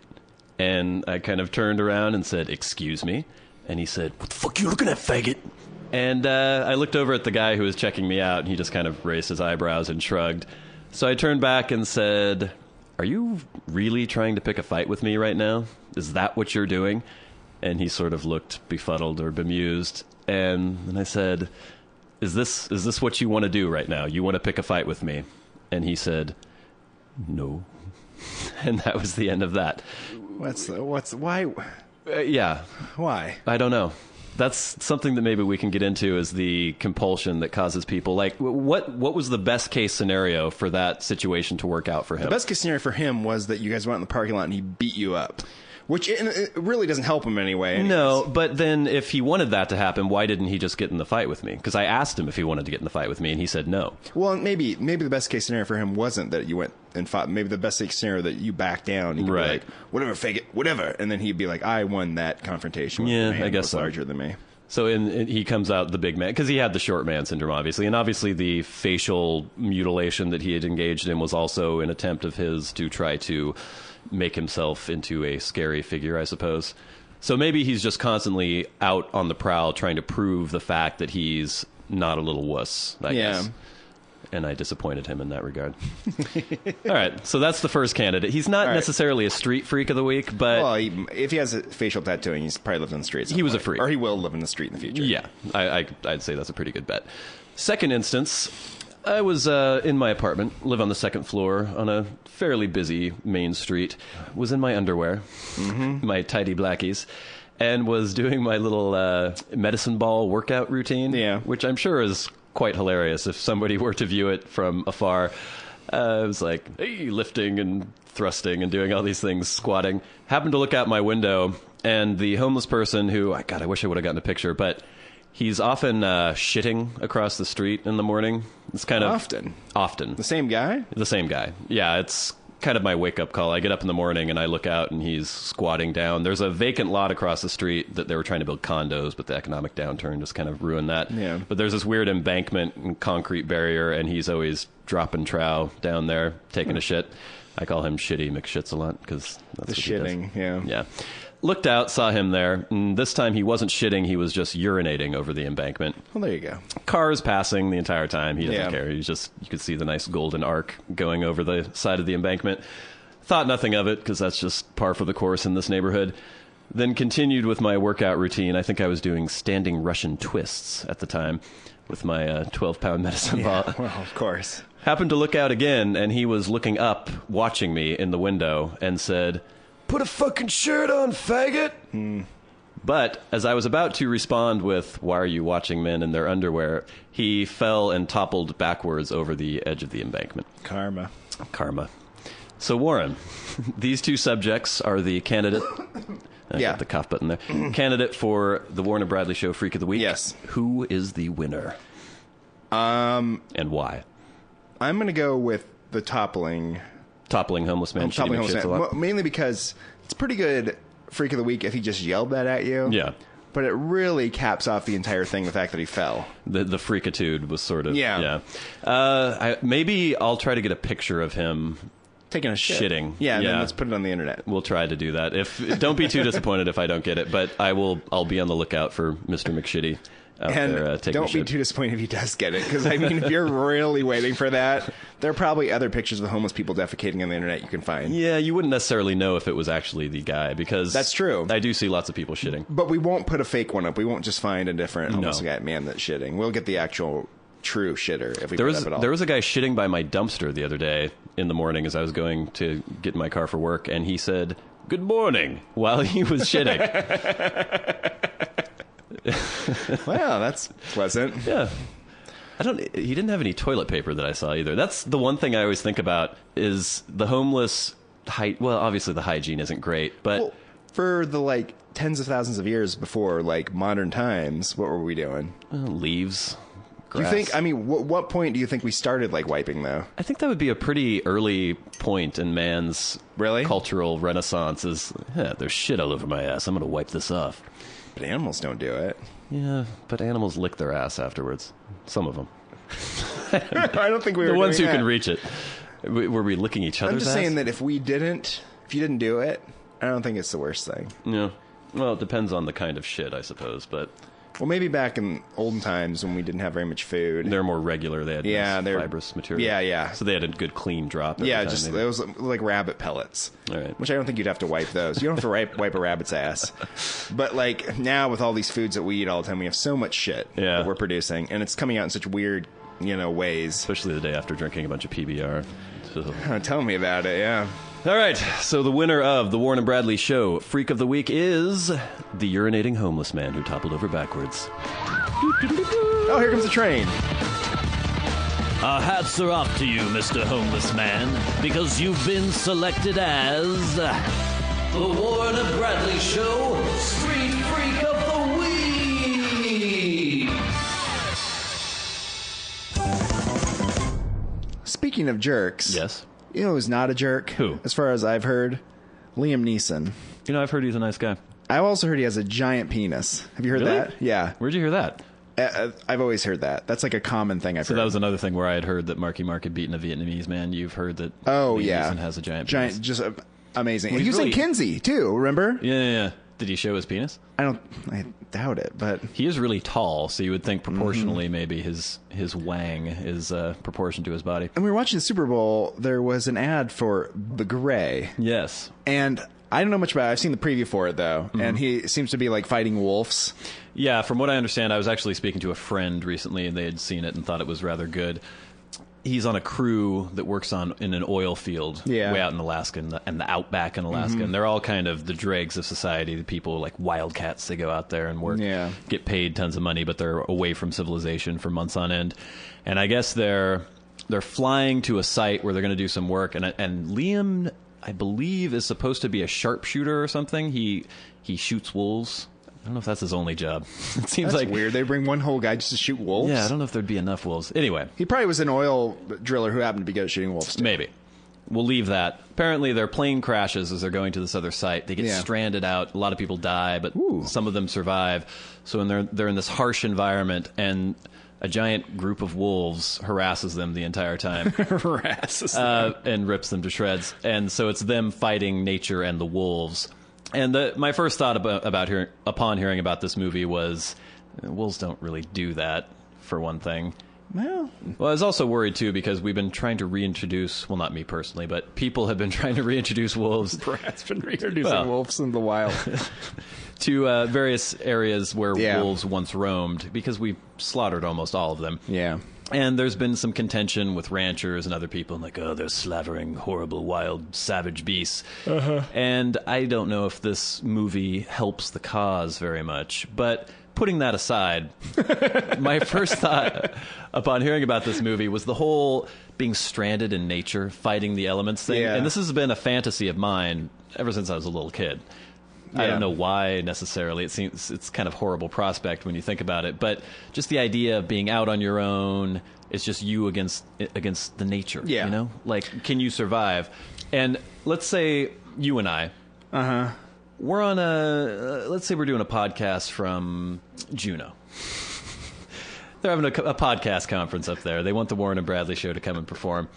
And I kind of turned around and said, "Excuse me?" And he said, "What the fuck you looking at, faggot?" And I looked over at the guy who was checking me out, and he just kind of raised his eyebrows and shrugged. So I turned back and said, "Are you really trying to pick a fight with me right now? Is that what you're doing?" And he sort of looked befuddled or bemused. And then I said, Is this what you want to do right now? You want to pick a fight with me?" And he said, "No." And that was the end of that. Why? Yeah. Why? I don't know. That's something that maybe we can get into, is the compulsion that causes people. Like, what was the best case scenario for that situation to work out for him? The best case scenario for him was that you guys went in the parking lot and he beat you up, which it really doesn't help him anyway. Anyways. No, but then if he wanted that to happen, why didn't he just get in the fight with me? Because I asked him if he wanted to get in the fight with me, and he said no. Well, maybe the best case scenario for him wasn't that you went and fought. Maybe the best case scenario that you backed down. You could be like, "Whatever, faggot, whatever," and then he'd be like, "I won that confrontation with the man I guess who was so. larger than me." So he comes out the big man, because he had the short man syndrome, obviously. And obviously the facial mutilation that he had engaged in was also an attempt of his to try to make himself into a scary figure, I suppose. So maybe he's just constantly out on the prowl trying to prove the fact that he's not a little wuss, I guess. And I disappointed him in that regard. All right, so that's the first candidate. He's not necessarily a street freak of the week, but... Well, if he has a facial tattooing, he's probably lived on the street at some He was a point. freak. Or he will live in the street in the future. Yeah, I'd say that's a pretty good bet. Second instance, I was in my apartment, live on the second floor on a fairly busy main street, was in my underwear, my tidy blackies, and was doing my little medicine ball workout routine, which I'm sure is quite hilarious if somebody were to view it from afar. I was like, hey, lifting and thrusting and doing all these things, squatting. Happened to look out my window, and the homeless person who, God, I wish I would have gotten a picture, but he's often shitting across the street in the morning. It's kind of... Often. The same guy? The same guy. Yeah, it's kind of my wake-up call. I get up in the morning and I look out and he's squatting down. There's a vacant lot across the street that they were trying to build condos, but the economic downturn just kind of ruined that. Yeah. But there's this weird embankment and concrete barrier, and he's always dropping trow down there, taking a shit. I call him Shitty McShits a lot, because that's The what he does. shitting, yeah. Yeah. Looked out, saw him there, and this time he wasn't shitting, he was just urinating over the embankment. Well, there you go. Cars passing the entire time. He doesn't Yeah. care. He's just, you could see the nice golden arc going over the side of the embankment. Thought nothing of it, because that's just par for the course in this neighborhood. Then continued with my workout routine. I think I was doing standing Russian twists at the time with my 12-pound medicine ball. Well, of course. Happened to look out again, and he was looking up, watching me in the window, and said, "Put a fucking shirt on, faggot!" But as I was about to respond with, "Why are you watching men in their underwear?" he fell and toppled backwards over the edge of the embankment. Karma. Karma. So, Warren, these two subjects are the candidate. I Yeah. got the cough button there. Candidate for the Warren and Bradley Show Freak of the Week. Yes. Who is the winner? And why? I'm going to go with the toppling Homeless man. Toppling shitting homeless shits a man. lot. Well, mainly because it's pretty good Freak of the Week if he just yelled that at you. Yeah. But it really caps off the entire thing, the fact that he fell. The freakitude was sort of Yeah. maybe I'll try to get a picture of him. Taking a shit. Shitting. Yeah, and Yeah. then let's put it on the internet. We'll try to do that. Don't be too disappointed if I don't get it, but I'll be on the lookout for Mr. McShitty out And there taking don't a be shit. too disappointed if he does get it, because I mean, if you're really waiting for that, there are probably other pictures of homeless people defecating on the internet you can find. Yeah, you wouldn't necessarily know if it was actually the guy because That's true. I do see lots of people shitting. But we won't put a fake one up. We won't just find a different homeless No. guy man that's shitting. We'll get the actual true shitter if we There put was up at all. there was a guy shitting by my dumpster the other day in the morning as I was going to get in my car for work, and he said "Good morning" while he was shitting. Wow, that's pleasant. Yeah. He didn't have any toilet paper that I saw either. That's the one thing I always think about is the homeless well, obviously the hygiene isn't great, but Well, for the tens of thousands of years before modern times, what were we doing? leaves, Do you grass. think? I mean, what point do you think we started wiping though? I think that would be a pretty early point in man's Really? cultural renaissance is, there's shit all over my ass. I'm going to wipe this off. But animals don't do it. Yeah, but animals lick their ass afterwards. Some of them. I don't think we were The ones who doing can that. reach it. Were we licking each other's I'm just ass? saying that if you didn't do it, I don't think it's the worst thing. Yeah. Well, it depends on the kind of shit, I suppose, but Well, maybe back in olden times when we didn't have very much food. they're more regular. They had Yeah, nice they're- fibrous material. Yeah, yeah. So they had a good clean drop. every Yeah, time, just maybe. it was like rabbit pellets. All right. Which I don't think you'd have to wipe those. You don't have to wipe a rabbit's ass. But now with all these foods that we eat all the time, we have so much shit Yeah. that we're producing, and it's coming out in such weird, ways. Especially the day after drinking a bunch of PBR. So. Tell me about it. Yeah. All right, so the winner of the Warren and Bradley Show Freak of the Week is the urinating homeless man who toppled over backwards. Oh, here comes the train. Our hats are off to you, Mr. Homeless Man, because you've been selected as the Warren and Bradley Show Street Freak of the Week. Speaking of jerks, Yes. you know who's not a jerk? Who? As far as I've heard, Liam Neeson. You know, I've heard he's a nice guy. I've also heard he has a giant penis. Have you heard Really? that? Yeah. Where'd you hear that? I've always heard that. That's like a common thing I've So heard. that was another thing where I had heard that Marky Mark had beaten a Vietnamese man. You've heard that Oh, Liam yeah. Neeson has a giant penis. Just amazing. Well, he he's was in really- Kinsey, too, remember? Yeah. Did he show his penis? I doubt it, but He is really tall, so you would think Mm-hmm. proportionally maybe his wang is proportion to his body. and we were watching the Super Bowl, there was an ad for the Gray. Yes. And I don't know much about it. I've seen the preview for it, though. Mm-hmm. And he seems to be fighting wolves. Yeah, from what I understand, I was actually speaking to a friend recently, and they had seen it and thought it was rather good. He's on a crew that works in an oil field Yeah. way out in Alaska and the outback in Alaska. And they're all kind of the dregs of society, the people like wildcats. They go out there and work, Yeah. get paid tons of money, but they're away from civilization for months on end. And I guess they're flying to a site where they're going to do some work. And Liam, I believe, is supposed to be a sharpshooter or something. He shoots wolves. I don't know if that's his only job. It seems That's like weird. They bring one whole guy just to shoot wolves? Yeah, I don't know if there'd be enough wolves. Anyway, He probably was an oil driller who happened to be good at shooting wolves, too. maybe. We'll leave that. Apparently, their plane crashes as they're going to this other site. They get Yeah. stranded out. A lot of people die, but Ooh. some of them survive. So when they're in this harsh environment, and a giant group of wolves harasses them the entire time. Harasses. And rips them to shreds. And so it's them fighting nature and the wolves. And my first thought upon hearing about this movie was, wolves don't really do that, for one thing. Well, Well, I was also worried, too, because we've been trying to reintroduce, well, not me personally, but people have been trying to reintroduce wolves Brad's been reintroducing Well. wolves in the wild. to various areas where Yeah. wolves once roamed, because we slaughtered almost all of them. Yeah. And there's been some contention with ranchers and other people, like, oh, they're slavering horrible, wild, savage beasts. And I don't know if this movie helps the cause very much. But putting that aside, my first thought upon hearing about this movie was the whole being stranded in nature, fighting the elements thing. Yeah. And this has been a fantasy of mine ever since I was a little kid. I don't know why necessarily. It seems it's kind of horrible prospect when you think about it, but just the idea of being out on your own, it's just you against the nature. Yeah. You know, like, can you survive? And let's say you and I, we're on let's say we're doing a podcast from Juneau. They're having a podcast conference up there. They want the Warren and Bradley show to come and perform.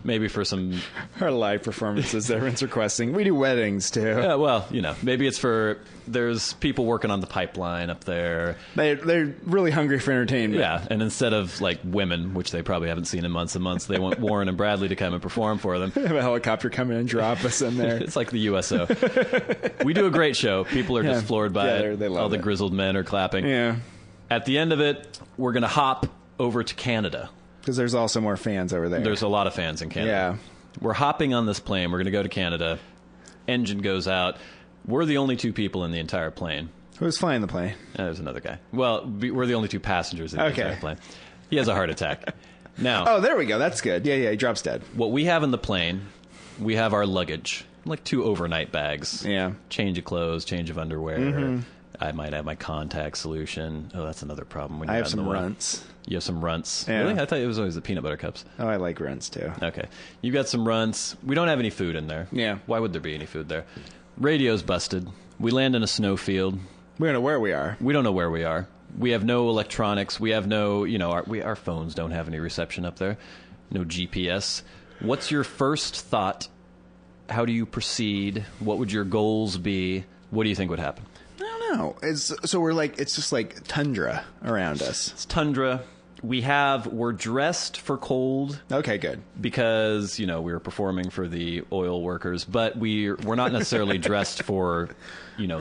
Maybe for some... Our live performances that everyone's requesting. We do weddings, too. Yeah, well, you know, maybe it's for... There's people working on the pipeline up there. They're really hungry for entertainment. Yeah, and instead of, like, women, which they probably haven't seen in months and months, they want Warren and Bradley to come and perform for them. Have a helicopter come in and drop us in there. It's like the USO. We do a great show. People are just floored by it. They love All the it. grizzled men are clapping. Yeah. At the end of it, we're going to hop over to Canada. Because there's also more fans over there. There's a lot of fans in Canada. Yeah. We're hopping on this plane. We're going to go to Canada. Engine goes out. We're the only two people in the entire plane. Who's flying the plane? There's another guy. Well, we're the only two passengers in the entire plane. He has a heart attack. Now, Oh, there we go. That's good. Yeah, he drops dead. what we have in the plane, we have our luggage, like 2 overnight bags. Yeah. Change of clothes, change of underwear. I might have my contact solution. Oh, that's another problem. When I you're have out in some the wild. runts. You have some runts. Yeah. Really? I thought it was always the peanut butter cups. Oh, I like runts, too. Okay. You got some runts. We don't have any food in there. Yeah. Why would there be any food there? Radio's busted. We land in a snowfield. We don't know where we are. We don't know where we are. We have no electronics. We have no, our phones don't have any reception up there. No GPS. What's your first thought? How do you proceed? What would your goals be? What do you think would happen? I don't know. It's just like tundra around us. It's tundra. We're dressed for cold. Okay, good. Because, we were performing for the oil workers, but we're not necessarily dressed for,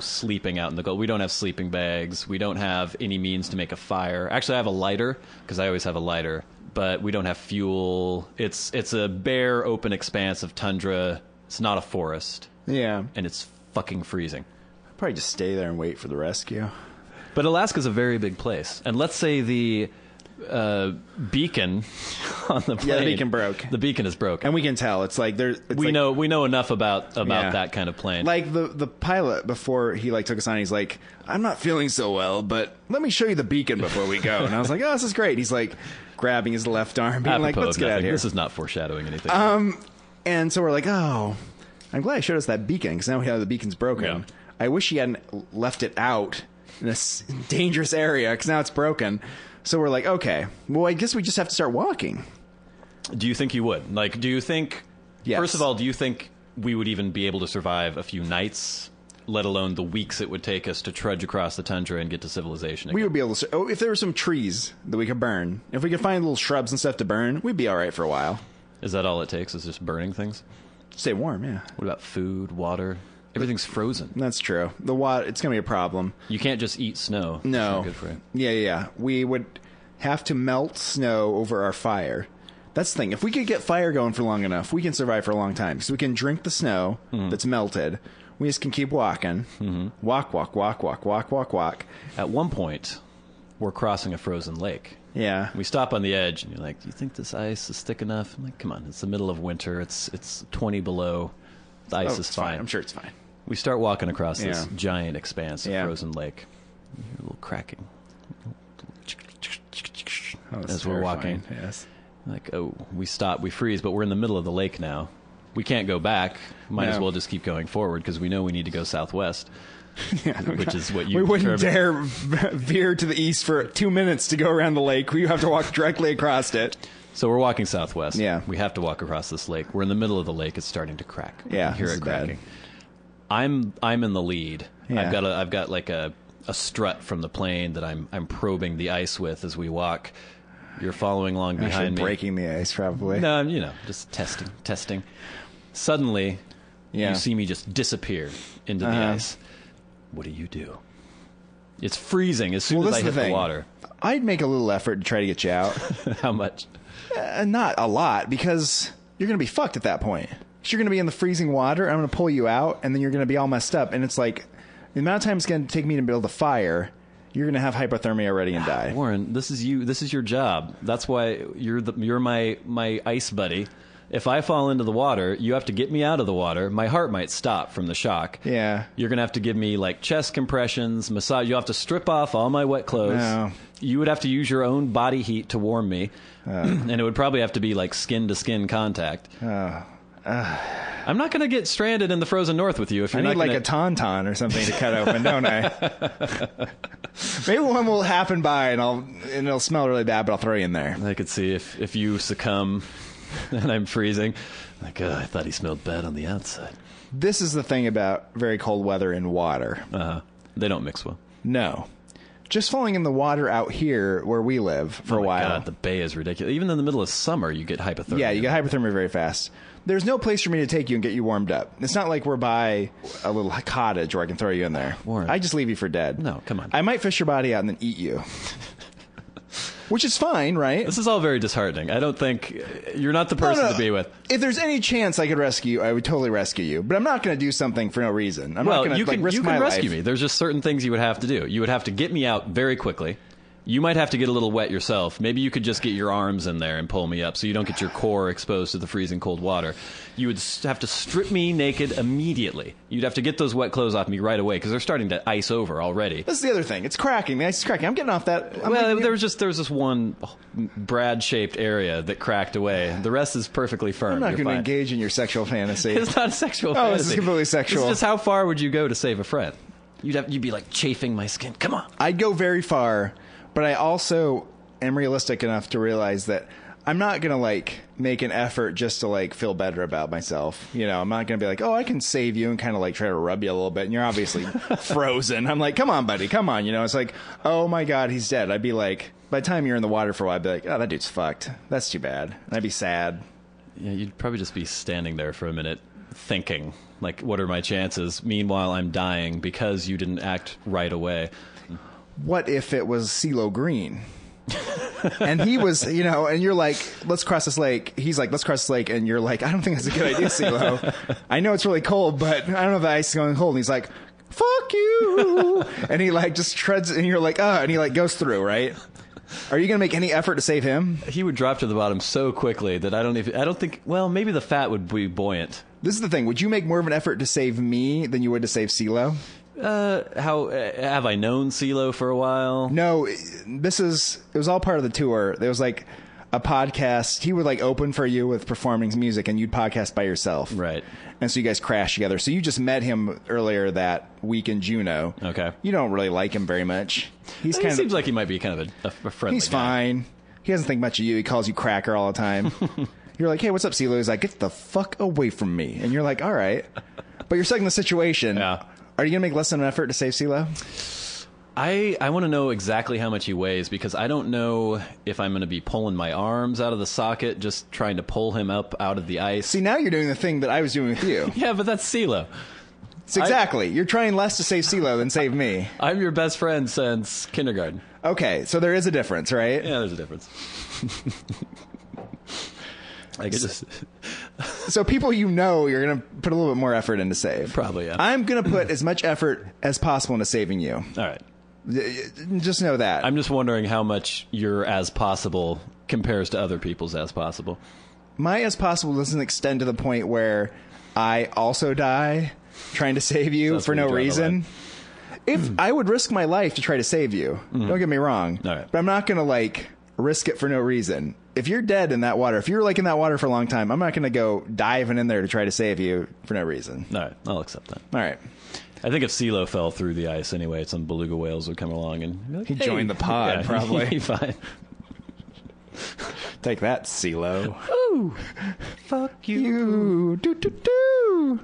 sleeping out in the cold. We don't have sleeping bags. We don't have any means to make a fire. Actually, I have a lighter, because I always have a lighter, but we don't have fuel. It's a bare, open expanse of tundra. It's not a forest, Yeah. and it's fucking freezing. Probably just stay there and wait for the rescue. But Alaska's a very big place, and let's say the beacon on the plane. Yeah, the beacon broke. The beacon is broken. And we can tell. It's like there's. We know enough about Yeah. that kind of plane. Like the pilot before he took us on, he's like, I'm not feeling so well, but let me show you the beacon before we go. And I was like, oh, this is great. He's like grabbing his left arm, being like, Apropos let's of get out of nothing. here. This is not foreshadowing anything. And so we're like, oh, I'm glad he showed us that beacon because now we have the beacon's broken. Yeah. I wish he hadn't left it out in this dangerous area because now it's broken. So we're like, okay, well, I guess we just have to start walking. Do you think you would? Like, do you think... Yes. First of all, do you think we would even be able to survive a few nights, let alone the weeks it would take us to trudge across the tundra and get to civilization again? We would be able to. Oh, if there were some trees that we could burn, if we could find little shrubs and stuff to burn, we'd be all right for a while. Is that all it takes, is just burning things? Stay warm, yeah. What about food, water? Everything's frozen. That's true. The water, it's gonna be a problem. You can't just eat snow. It's No. not good for you. Yeah. We would have to melt snow over our fire. That's the thing. If we could get fire going for long enough, we can survive for a long time. Because we can drink the snow that's melted. We just can keep walking. Walk. At one point, we're crossing a frozen lake. Yeah. We stop on the edge, and you're like, do you think this ice is thick enough? I'm like, come on, it's the middle of winter. It's 20 below. The ice is it's fine. I'm sure it's fine. We start walking across this Yeah. giant expanse of Yeah. frozen lake. You hear a little cracking. Oh, that's As we're walking. terrifying. Yes. Like, oh, we stop, we freeze, but we're in the middle of the lake now. We can't go back. Might as No. well just keep going forward because we know we need to go southwest, which is what you We wouldn't determined. dare veer to the east for 2 minutes to go around the lake. We have to walk directly across it. So we're walking southwest. Yeah. We have to walk across this lake. We're in the middle of the lake. It's starting to crack. Yeah, You hear this it is bad. cracking. I'm in the lead. Yeah. I've got like a strut from the plane that I'm probing the ice with as we walk. You're following along Actually behind me. breaking the ice, probably. No, just testing. Suddenly, Yeah. you see me just disappear into the Uh-huh. ice. What do you do? It's freezing as soon Well, as this I is hit the the thing. water. I'd make a little effort to try to get you out. How much? Not a lot, because you're going to be fucked at that point. 'Cause you're going to be in the freezing water. I'm going to pull you out, and then you're going to be all messed up. And it's like, the amount of time it's going to take me to build a fire, you're going to have hypothermia already and die. Warren, this is you. This is your job. That's why you're my ice buddy. If I fall into the water, you have to get me out of the water. My heart might stop from the shock. Yeah. You're going to have to give me like chest compressions, massage. You'll have to strip off all my wet clothes. No. You would have to use your own body heat to warm me. And it would probably have to be like skin to skin contact. I'm not going to get stranded in the frozen north with you if I you're need not like a tauntaun or something to cut open, don't I? Maybe one will happen by and it'll smell really bad, but I'll throw you in there. I could see if you succumb and I'm freezing. Like, I thought he smelled bad on the outside. This is the thing about very cold weather and water. They don't mix well. No. Just falling in the water out here where we live for a while. God, the bay is ridiculous. Even in the middle of summer, you get hypothermia. Yeah, you get hypothermia very fast. There's no place for me to take you and get you warmed up. It's not like we're by a little cottage where I can throw you in there. Warren. I just leave you for dead. No, come on. I might fish your body out and then eat you. Which is fine, right? This is all very disheartening. I don't think you're not the person to be with. If there's any chance I could rescue you, I would totally rescue you. But I'm not going to do something for no reason. I'm not going you to can, risk you my can rescue life. me. There's just certain things you would have to do. You would have to get me out very quickly. You might have to get a little wet yourself. Maybe you could just get your arms in there and pull me up so you don't get your core exposed to the freezing cold water. You would have to strip me naked immediately. You'd have to get those wet clothes off me right away because they're starting to ice over already. This is the other thing. It's cracking. The ice is cracking. I'm getting off that. There was this one Brad-shaped area that cracked away. The rest is perfectly firm. I'm not You're going to fine. engage in your sexual fantasy. It's not a sexual Oh, fantasy. this is completely sexual. It's just how far would you go to save a friend? You'd be like chafing my skin. Come on. I'd go very far, but I also am realistic enough to realize that I'm not going to like make an effort just to like feel better about myself. You know, I'm not going to be like, oh, I can save you and kind of like try to rub you a little bit. And you're obviously frozen. I'm like, come on, buddy, come on. You know, it's like, oh my God, he's dead. I'd be like, by the time you're in the water for a while, I'd be like, oh, that dude's fucked. That's too bad. And I'd be sad. Yeah, you'd probably just be standing there for a minute thinking, like, what are my chances? Meanwhile, I'm dying because you didn't act right away. What if it was CeeLo Green? And he was, you know, and you're like, let's cross this lake. He's like, let's cross this lake. And you're like, I don't think that's a good idea, CeeLo. I know it's really cold, but I don't know if the ice is going cold. And he's like, fuck you. And he like just treads, and you're like, and he like goes through, right? Are you going to make any effort to save him? He would drop to the bottom so quickly that I don't think, well, maybe the fat would be buoyant. This is the thing. Would you make more of an effort to save me than you would to save CeeLo? How have I known CeeLo for a while? No, it was all part of the tour. There was like a podcast. He would like open for you with performing music, and you'd podcast by yourself. Right. And so you guys crash together. So you just met him earlier that week in Juneau. Okay. You don't really like him very much. He Seems like he might be kind of a friendly He's guy. fine. He doesn't think much of you. He calls you cracker all the time. You're like, hey, what's up, CeeLo? He's like, get the fuck away from me. And you're like, all right. But you're stuck in the situation. Yeah. Are you going to make less than an effort to save CeeLo? I want to know exactly how much he weighs because I don't know if I'm going to be pulling my arms out of the socket just trying to pull him up out of the ice. See, now you're doing the thing that I was doing with you. Yeah, but that's CeeLo. It's exactly. You're trying less to save CeeLo than save me. I'm your best friend since kindergarten. Okay, so there is a difference, right? Yeah, there's a difference. I could just So people you know, you're going to put a little bit more effort in to save. Probably, yeah. I'm going to put as much effort as possible into saving you. all right. Just know that. I'm just wondering how much your as possible compares to other people's as possible. My as possible doesn't extend to the point where I also die trying to save you That's for where no you draw the reason. If I would risk my life to try to save you, don't get me wrong, All right. but I'm not going to like risk it for no reason. If you're dead in that water, if you're like in that water for a long time, I'm not going to go diving in there to try to save you for no reason. All right, I'll accept that. All right. I think if CeeLo fell through the ice anyway, some beluga whales would come along and be like, He'd hey. join the pod, Yeah, probably. He'd be fine. Take that, CeeLo. Ooh, fuck you. You do do do.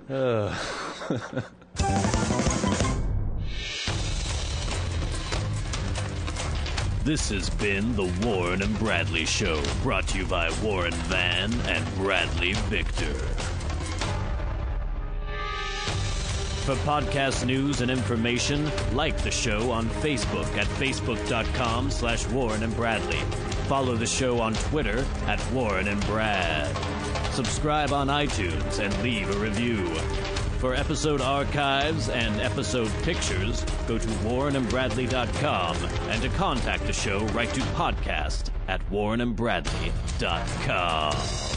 This has been the Warren and Bradley Show, brought to you by Warren Van and Bradley Victor. For podcast news and information, like the show on Facebook at facebook.com/Warren and Bradley. Follow the show on Twitter at Warren and Brad. Subscribe on iTunes and leave a review. For episode archives and episode pictures, go to warrenandbradley.com, and to contact the show, write to podcast@warrenandbradley.com.